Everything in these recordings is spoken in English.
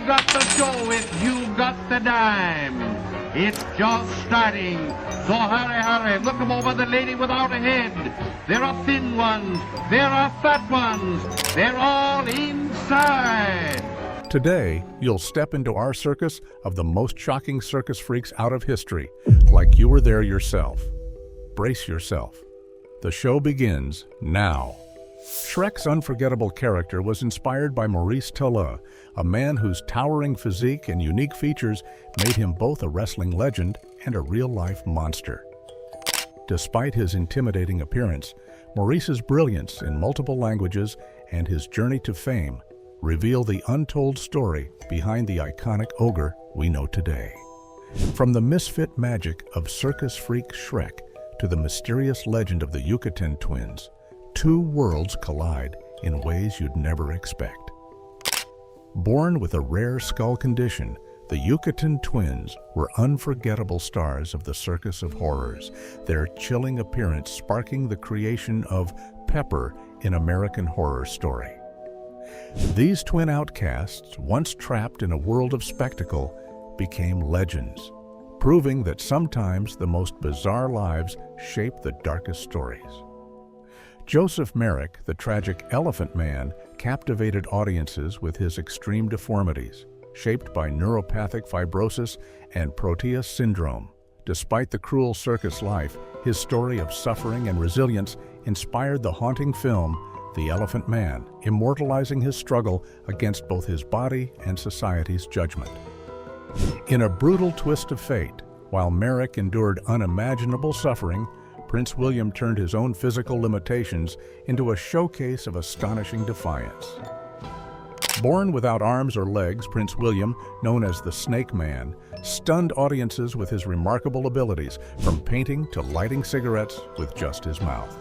got the dough if you got the dime. It's just starting, so hurry, hurry. Look 'em over, the lady without a head. There are thin ones, there are fat ones, they're all inside. Today, you'll step into our circus of the most shocking circus freaks out of history, like you were there yourself. Brace yourself. The show begins now. Shrek's unforgettable character was inspired by Maurice Talon, a man whose towering physique and unique features made him both a wrestling legend and a real-life monster. Despite his intimidating appearance, Maurice's brilliance in multiple languages and his journey to fame reveal the untold story behind the iconic ogre we know today. From the misfit magic of circus freak Shrek to the mysterious legend of the Yucatan twins, two worlds collide in ways you'd never expect. Born with a rare skull condition, the Yucatan twins were unforgettable stars of the circus of horrors, their chilling appearance sparking the creation of Pepper in American Horror Story. These twin outcasts, once trapped in a world of spectacle, became legends, proving that sometimes the most bizarre lives shape the darkest stories. Joseph Merrick, the tragic Elephant Man, captivated audiences with his extreme deformities, shaped by neuropathic fibrosis and Proteus syndrome. Despite the cruel circus life, his story of suffering and resilience inspired the haunting film The Elephant Man, immortalizing his struggle against both his body and society's judgment. In a brutal twist of fate, while Merrick endured unimaginable suffering, Prince William turned his own physical limitations into a showcase of astonishing defiance. Born without arms or legs, Prince William, known as the Snake Man, stunned audiences with his remarkable abilities, from painting to lighting cigarettes with just his mouth.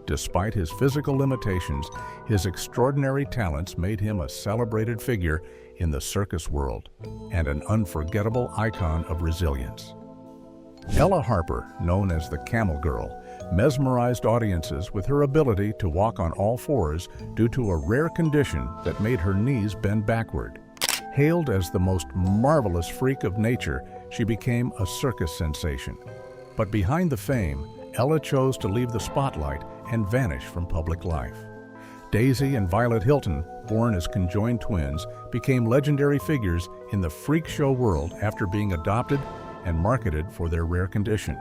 Despite his physical limitations, his extraordinary talents made him a celebrated figure in the circus world and an unforgettable icon of resilience. Ella Harper, known as the Camel Girl, mesmerized audiences with her ability to walk on all fours due to a rare condition that made her knees bend backward. Hailed as the most marvelous freak of nature, she became a circus sensation. But behind the fame, Ella chose to leave the spotlight and vanish from public life. Daisy and Violet Hilton, born as conjoined twins, became legendary figures in the freak show world after being adopted and marketed for their rare condition.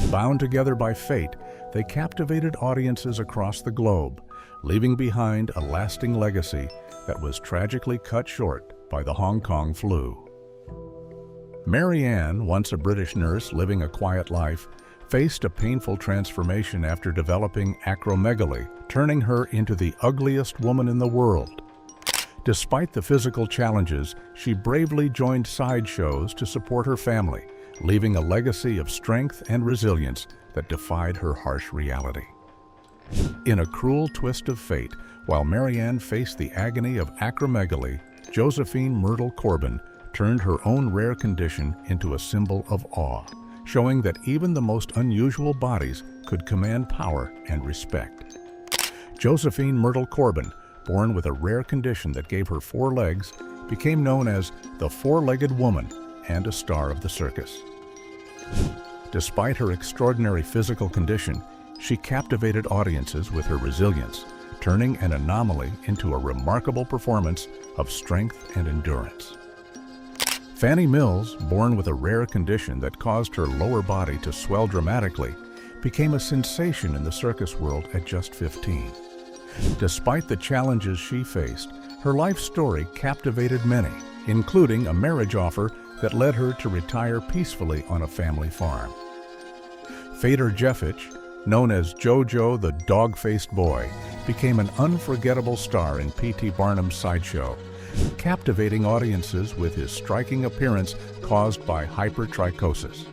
Bound together by fate, they captivated audiences across the globe, leaving behind a lasting legacy that was tragically cut short by the Hong Kong flu. Mary Ann, once a British nurse living a quiet life, faced a painful transformation after developing acromegaly, turning her into the ugliest woman in the world. Despite the physical challenges, she bravely joined sideshows to support her family, leaving a legacy of strength and resilience that defied her harsh reality. In a cruel twist of fate, while Marianne faced the agony of acromegaly, Josephine Myrtle Corbin turned her own rare condition into a symbol of awe, showing that even the most unusual bodies could command power and respect. Josephine Myrtle Corbin, born with a rare condition that gave her 4 legs, became known as the Four-Legged Woman and a star of the circus. Despite her extraordinary physical condition, she captivated audiences with her resilience, turning an anomaly into a remarkable performance of strength and endurance. Fannie Mills, born with a rare condition that caused her lower body to swell dramatically, became a sensation in the circus world at just 15. Despite the challenges she faced, her life story captivated many, including a marriage offer that led her to retire peacefully on a family farm. Fader Jeffitch, known as JoJo the Dog-Faced Boy, became an unforgettable star in P.T. Barnum's sideshow, captivating audiences with his striking appearance caused by hypertrichosis.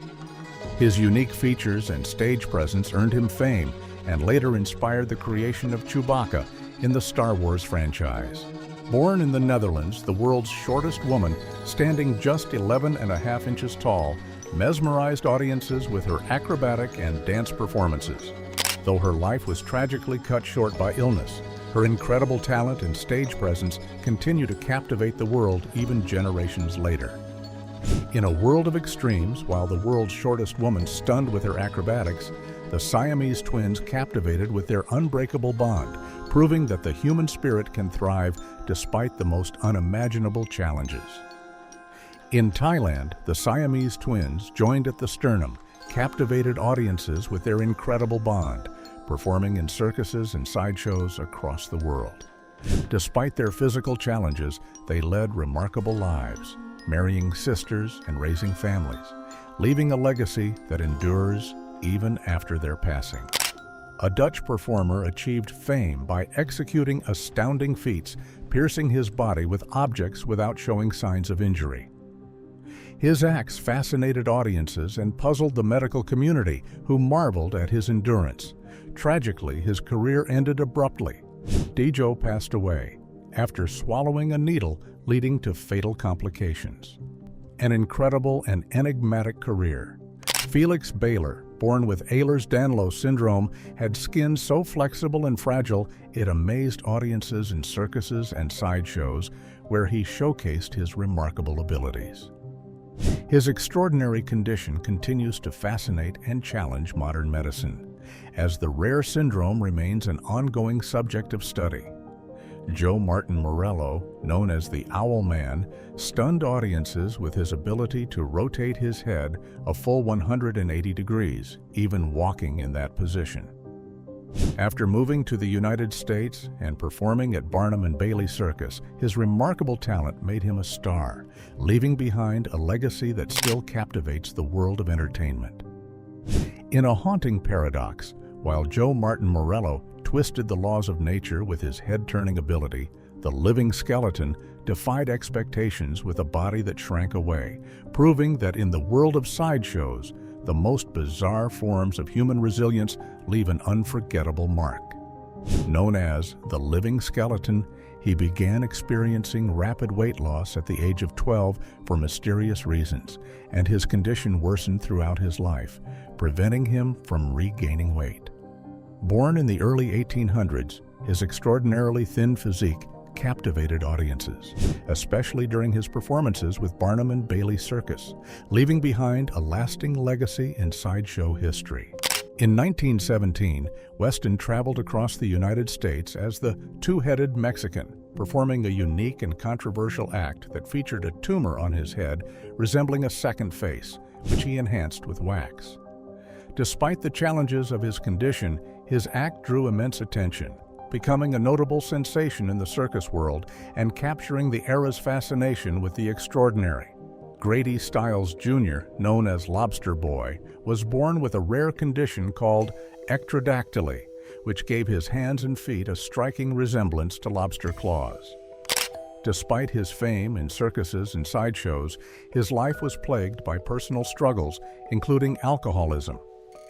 His unique features and stage presence earned him fame and later inspired the creation of Chewbacca in the Star Wars franchise. Born in the Netherlands, the world's shortest woman, standing just 11.5 inches tall, mesmerized audiences with her acrobatic and dance performances. Though her life was tragically cut short by illness, Her incredible talent and stage presence continue to captivate the world even generations later. In a world of extremes, while the world's shortest woman stunned with her acrobatics, the Siamese twins captivated with their unbreakable bond, proving that the human spirit can thrive despite the most unimaginable challenges. In Thailand, the Siamese twins joined at the sternum, captivated audiences with their incredible bond, performing in circuses and sideshows across the world. Despite their physical challenges, they led remarkable lives, marrying sisters and raising families, leaving a legacy that endures even after their passing. A Dutch performer achieved fame by executing astounding feats, piercing his body with objects without showing signs of injury. His acts fascinated audiences and puzzled the medical community, who marveled at his endurance. Tragically, his career ended abruptly. Dijo passed away after swallowing a needle, leading to fatal complications. An incredible and enigmatic career. Felix Baylor, born with Ehlers-Danlos syndrome, had skin so flexible and fragile it amazed audiences in circuses and sideshows where he showcased his remarkable abilities. His extraordinary condition continues to fascinate and challenge modern medicine, as the rare syndrome remains an ongoing subject of study. Joe Martin Morello, known as the Owl Man, stunned audiences with his ability to rotate his head a full 180 degrees, even walking in that position. After moving to the United States and performing at Barnum and Bailey Circus, his remarkable talent made him a star, leaving behind a legacy that still captivates the world of entertainment. In a haunting paradox, while Joe Martin Morello twisted the laws of nature with his head-turning ability, the living skeleton defied expectations with a body that shrank away, proving that in the world of sideshows, the most bizarre forms of human resilience leave an unforgettable mark. Known as the living skeleton, he began experiencing rapid weight loss at the age of 12 for mysterious reasons, and his condition worsened throughout his life, preventing him from regaining weight. Born in the early 1800s, his extraordinarily thin physique captivated audiences, especially during his performances with Barnum and Bailey Circus, leaving behind a lasting legacy in sideshow history. In 1917, Weston traveled across the United States as the Two-Headed Mexican, performing a unique and controversial act that featured a tumor on his head resembling a second face, which he enhanced with wax. Despite the challenges of his condition, his act drew immense attention, becoming a notable sensation in the circus world and capturing the era's fascination with the extraordinary. Grady Stiles Jr., known as Lobster Boy, was born with a rare condition called ectrodactyly, which gave his hands and feet a striking resemblance to lobster claws. Despite his fame in circuses and sideshows, his life was plagued by personal struggles, including alcoholism.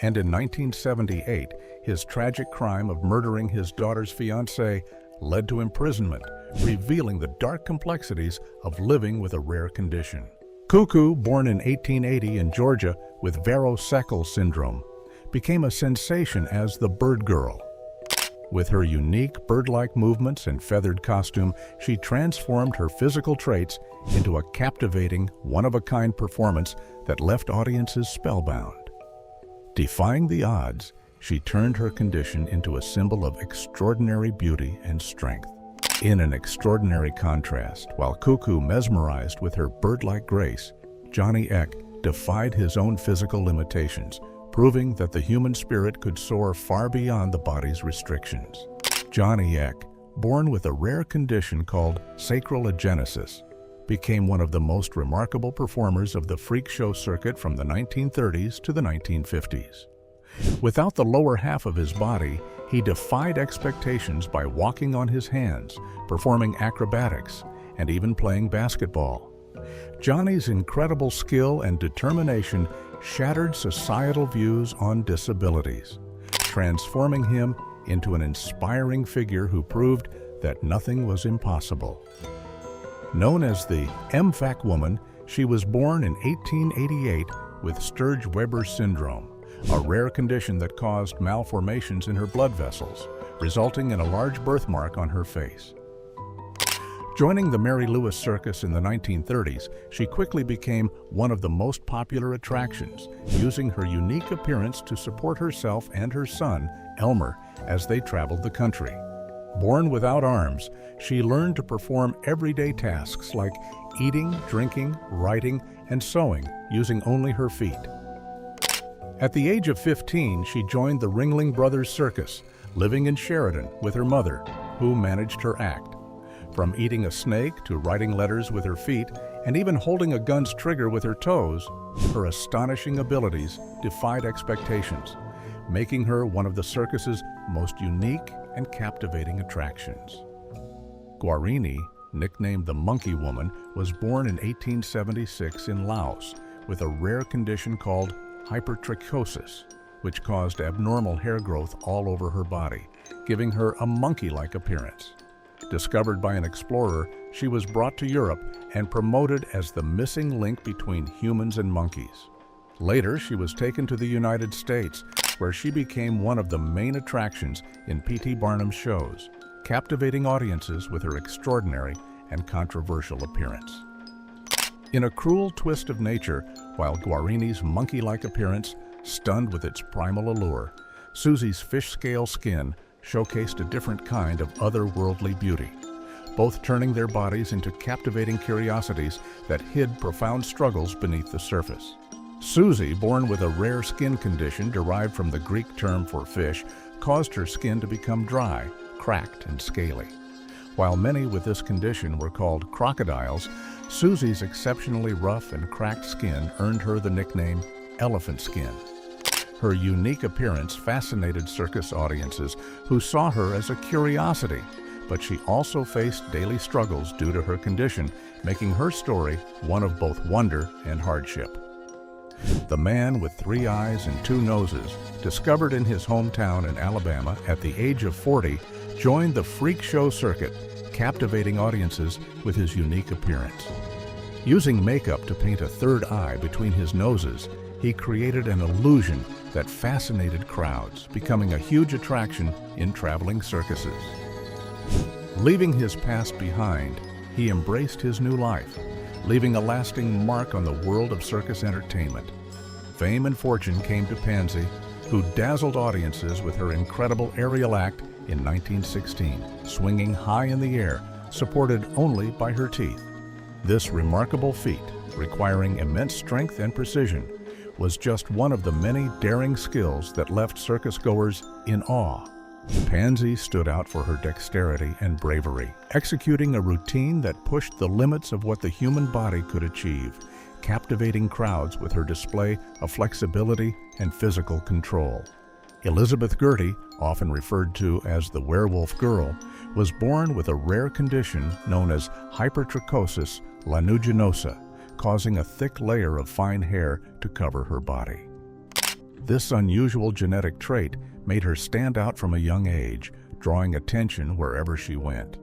And in 1978, his tragic crime of murdering his daughter's fiancé led to imprisonment, revealing the dark complexities of living with a rare condition. Cuckoo, born in 1880 in Georgia with Varro-Seckl syndrome, became a sensation as the Bird Girl. With her unique bird-like movements and feathered costume, she transformed her physical traits into a captivating, one-of-a-kind performance that left audiences spellbound. Defying the odds, she turned her condition into a symbol of extraordinary beauty and strength. In an extraordinary contrast, while Cuckoo mesmerized with her bird-like grace, Johnny Eck defied his own physical limitations, proving that the human spirit could soar far beyond the body's restrictions. Johnny Eck, born with a rare condition called sacral agenesis, became one of the most remarkable performers of the freak show circuit from the 1930s to the 1950s. Without the lower half of his body, he defied expectations by walking on his hands, performing acrobatics, and even playing basketball. Johnny's incredible skill and determination shattered societal views on disabilities, transforming him into an inspiring figure who proved that nothing was impossible. Known as the MFAC woman, she was born in 1888 with Sturge-Weber syndrome, a rare condition that caused malformations in her blood vessels, resulting in a large birthmark on her face. Joining the Mary Louis Circus in the 1930s, she quickly became one of the most popular attractions, using her unique appearance to support herself and her son, Elmer, as they traveled the country. Born without arms, she learned to perform everyday tasks like eating, drinking, writing, and sewing using only her feet. At the age of 15, she joined the Ringling Brothers Circus, living in Sheridan with her mother, who managed her act. From eating a snake to writing letters with her feet and even holding a gun's trigger with her toes, her astonishing abilities defied expectations, making her one of the circus's most unique and captivating attractions. Guarini, nicknamed the Monkey Woman, was born in 1876 in Laos with a rare condition called hypertrichosis, which caused abnormal hair growth all over her body, giving her a monkey-like appearance. Discovered by an explorer, she was brought to Europe and promoted as the missing link between humans and monkeys. Later, she was taken to the United States, where she became one of the main attractions in P.T. Barnum's shows, captivating audiences with her extraordinary and controversial appearance. In a cruel twist of nature, while Guarini's monkey-like appearance stunned with its primal allure, Susie's fish-scale skin showcased a different kind of otherworldly beauty, both turning their bodies into captivating curiosities that hid profound struggles beneath the surface. Susie, born with a rare skin condition derived from the Greek term for fish, caused her skin to become dry, cracked, and scaly. While many with this condition were called crocodiles, Susie's exceptionally rough and cracked skin earned her the nickname elephant skin. Her unique appearance fascinated circus audiences who saw her as a curiosity, but she also faced daily struggles due to her condition, making her story one of both wonder and hardship. The man with 3 eyes and 2 noses, discovered in his hometown in Alabama at the age of 40, joined the freak show circuit, captivating audiences with his unique appearance. Using makeup to paint a 3rd eye between his noses, he created an illusion that fascinated crowds, becoming a huge attraction in traveling circuses. Leaving his past behind, he embraced his new life, leaving a lasting mark on the world of circus entertainment. Fame and fortune came to Pansy, who dazzled audiences with her incredible aerial act in 1916, swinging high in the air, supported only by her teeth. This remarkable feat, requiring immense strength and precision, was just one of the many daring skills that left circus goers in awe. Pansy stood out for her dexterity and bravery, executing a routine that pushed the limits of what the human body could achieve, captivating crowds with her display of flexibility and physical control. Elizabeth Gertie, often referred to as the Werewolf Girl, was born with a rare condition known as hypertrichosis lanuginosa, causing a thick layer of fine hair to cover her body. This unusual genetic trait made her stand out from a young age, drawing attention wherever she went.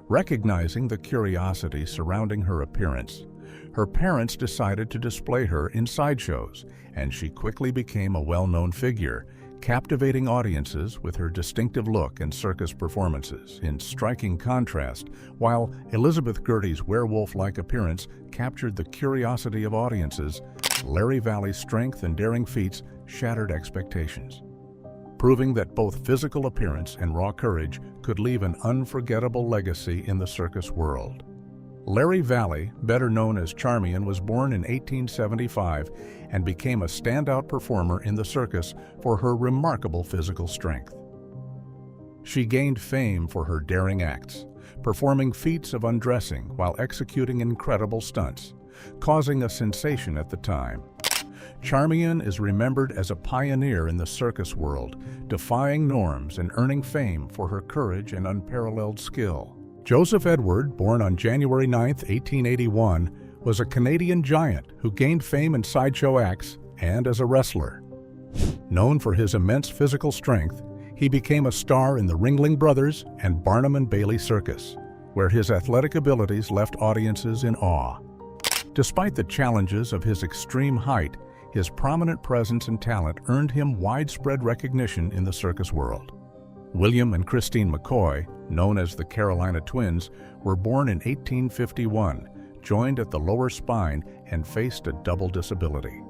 Recognizing the curiosity surrounding her appearance, her parents decided to display her in sideshows, and she quickly became a well-known figure, captivating audiences with her distinctive look and circus performances. In striking contrast, while Elizabeth Gertie's werewolf-like appearance captured the curiosity of audiences, Larry Valley's strength and daring feats shattered expectations, proving that both physical appearance and raw courage could leave an unforgettable legacy in the circus world. Larry Valley, better known as Charmian, was born in 1875 and became a standout performer in the circus for her remarkable physical strength. She gained fame for her daring acts, performing feats of undressing while executing incredible stunts, causing a sensation at the time. Charmian is remembered as a pioneer in the circus world, defying norms and earning fame for her courage and unparalleled skill. Joseph Edward, born on January 9, 1881, was a Canadian giant who gained fame in sideshow acts and as a wrestler. Known for his immense physical strength, he became a star in the Ringling Brothers and Barnum and Bailey Circus, where his athletic abilities left audiences in awe. Despite the challenges of his extreme height, his prominent presence and talent earned him widespread recognition in the circus world. William and Christine McCoy, known as the Carolina Twins, were born in 1851, joined at the lower spine, and faced a double disability.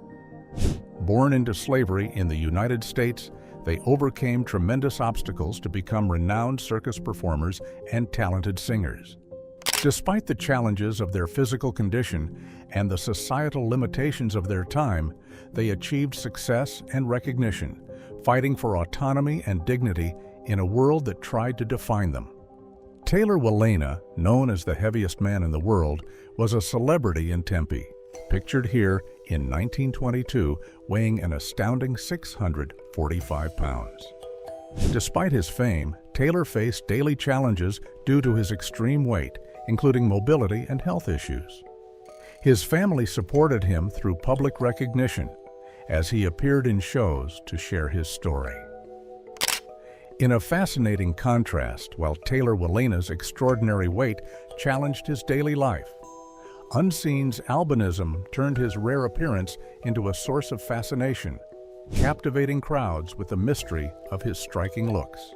Born into slavery in the United States, they overcame tremendous obstacles to become renowned circus performers and talented singers. Despite the challenges of their physical condition and the societal limitations of their time, they achieved success and recognition, fighting for autonomy and dignity in a world that tried to define them. Taylor Wallena, known as the heaviest man in the world, was a celebrity in Tempe, pictured here in 1922, weighing an astounding 645 pounds. Despite his fame, Taylor faced daily challenges due to his extreme weight, including mobility and health issues. His family supported him through public recognition as he appeared in shows to share his story. In a fascinating contrast, while Taylor Wallena's extraordinary weight challenged his daily life, Unseen's albinism turned his rare appearance into a source of fascination, captivating crowds with the mystery of his striking looks.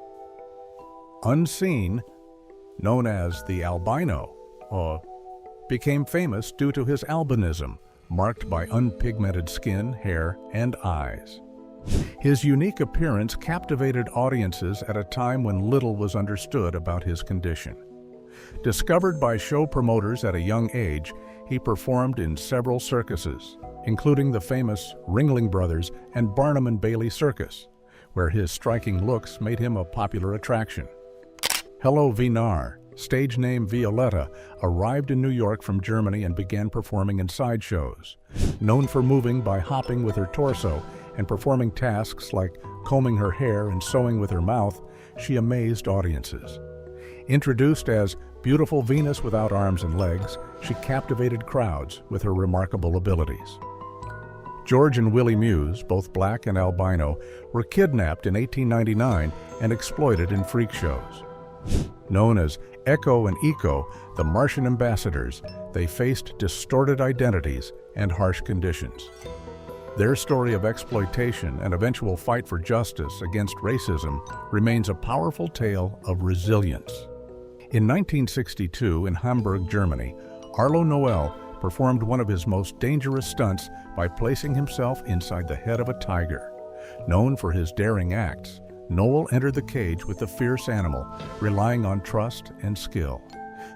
Unseen, known as the albino, became famous due to his albinism, marked by unpigmented skin, hair, and eyes. His unique appearance captivated audiences at a time when little was understood about his condition. Discovered by show promoters at a young age, he performed in several circuses, including the famous Ringling Brothers and Barnum and Bailey Circus, where his striking looks made him a popular attraction. Hello Vinar, stage name Violetta, arrived in New York from Germany and began performing in sideshows. Known for moving by hopping with her torso and performing tasks like combing her hair and sewing with her mouth, she amazed audiences. Introduced as Beautiful Venus without arms and legs, she captivated crowds with her remarkable abilities. George and Willie Muse, both black and albino, were kidnapped in 1899 and exploited in freak shows. Known as Echo and Eco, the Martian ambassadors, they faced distorted identities and harsh conditions. Their story of exploitation and eventual fight for justice against racism remains a powerful tale of resilience. In 1962, in Hamburg, Germany, Arlo Noel performed one of his most dangerous stunts by placing himself inside the head of a tiger. Known for his daring acts, Noel entered the cage with the fierce animal, relying on trust and skill.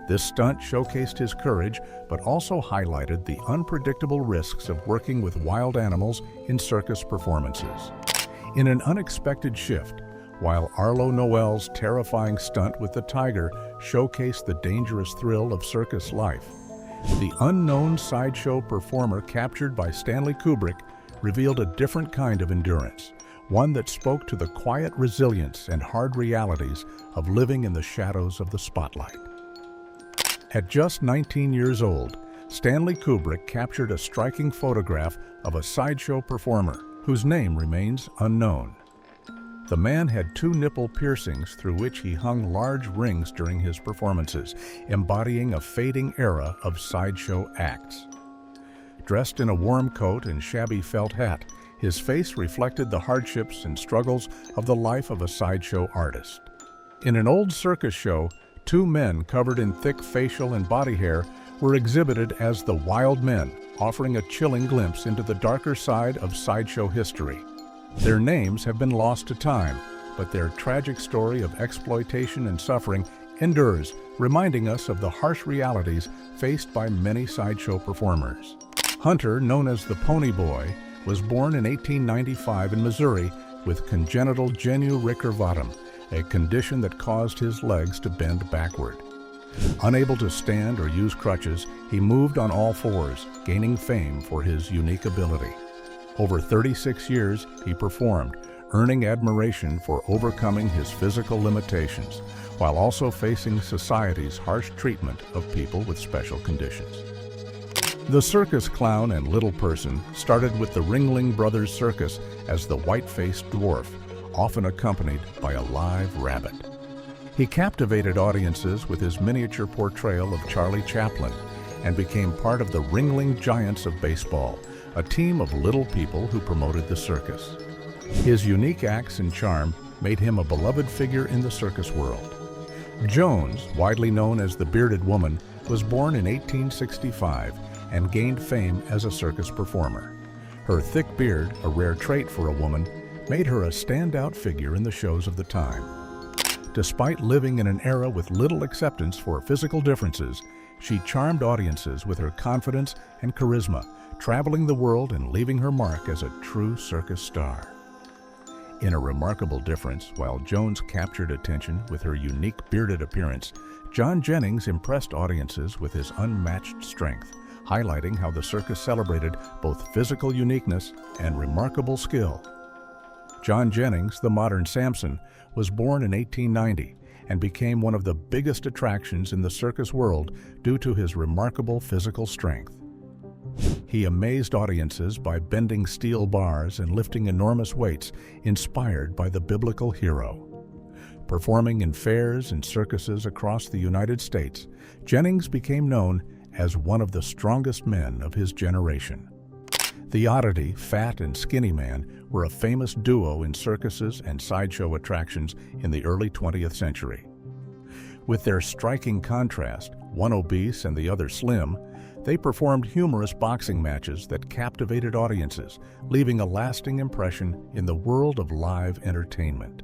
This stunt showcased his courage, but also highlighted the unpredictable risks of working with wild animals in circus performances. In an unexpected shift, while Arlo Noel's terrifying stunt with the tiger showcased the dangerous thrill of circus life, the unknown sideshow performer captured by Stanley Kubrick revealed a different kind of endurance, one that spoke to the quiet resilience and hard realities of living in the shadows of the spotlight. At just 19 years old, Stanley Kubrick captured a striking photograph of a sideshow performer whose name remains unknown. The man had 2 nipple piercings through which he hung large rings during his performances, embodying a fading era of sideshow acts. Dressed in a warm coat and shabby felt hat, his face reflected the hardships and struggles of the life of a sideshow artist. In an old circus show, 2 men covered in thick facial and body hair were exhibited as the Wild Men, offering a chilling glimpse into the darker side of sideshow history. Their names have been lost to time, but their tragic story of exploitation and suffering endures, reminding us of the harsh realities faced by many sideshow performers. Hunter, known as the Pony Boy, was born in 1895 in Missouri with congenital genu recurvatum, a condition that caused his legs to bend backward. Unable to stand or use crutches, he moved on all fours, gaining fame for his unique ability. Over 36 years, he performed, earning admiration for overcoming his physical limitations, while also facing society's harsh treatment of people with special conditions. The circus clown and little person started with the Ringling Brothers Circus as the white-faced dwarf, often accompanied by a live rabbit. He captivated audiences with his miniature portrayal of Charlie Chaplin and became part of the Ringling Giants of baseball, a team of little people who promoted the circus. His unique acts and charm made him a beloved figure in the circus world. Jones, widely known as the Bearded Woman, was born in 1865 and gained fame as a circus performer. Her thick beard, a rare trait for a woman, made her a standout figure in the shows of the time. Despite living in an era with little acceptance for physical differences, she charmed audiences with her confidence and charisma, traveling the world and leaving her mark as a true circus star. In a remarkable difference, while Jones captured attention with her unique bearded appearance, John Jennings impressed audiences with his unmatched strength, highlighting how the circus celebrated both physical uniqueness and remarkable skill. John Jennings, the modern Samson, was born in 1890 and became one of the biggest attractions in the circus world due to his remarkable physical strength. He amazed audiences by bending steel bars and lifting enormous weights, inspired by the biblical hero. Performing in fairs and circuses across the United States, Jennings became known as one of the strongest men of his generation. The oddity, Fat and Skinny Man, were a famous duo in circuses and sideshow attractions in the early 20th century. With their striking contrast, one obese and the other slim, they performed humorous boxing matches that captivated audiences, leaving a lasting impression in the world of live entertainment.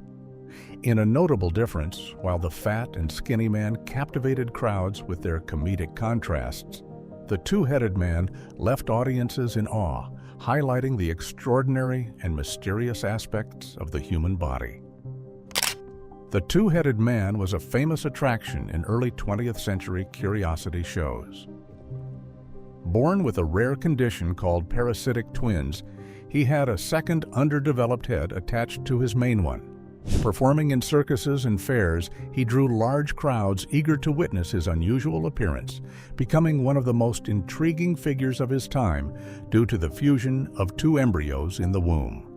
In a notable difference, while the Fat and Skinny Man captivated crowds with their comedic contrasts, the Two-Headed Man left audiences in awe, highlighting the extraordinary and mysterious aspects of the human body. The Two-Headed Man was a famous attraction in early 20th century curiosity shows. Born with a rare condition called parasitic twins, he had a second underdeveloped head attached to his main one. Performing in circuses and fairs, he drew large crowds eager to witness his unusual appearance, becoming one of the most intriguing figures of his time due to the fusion of two embryos in the womb.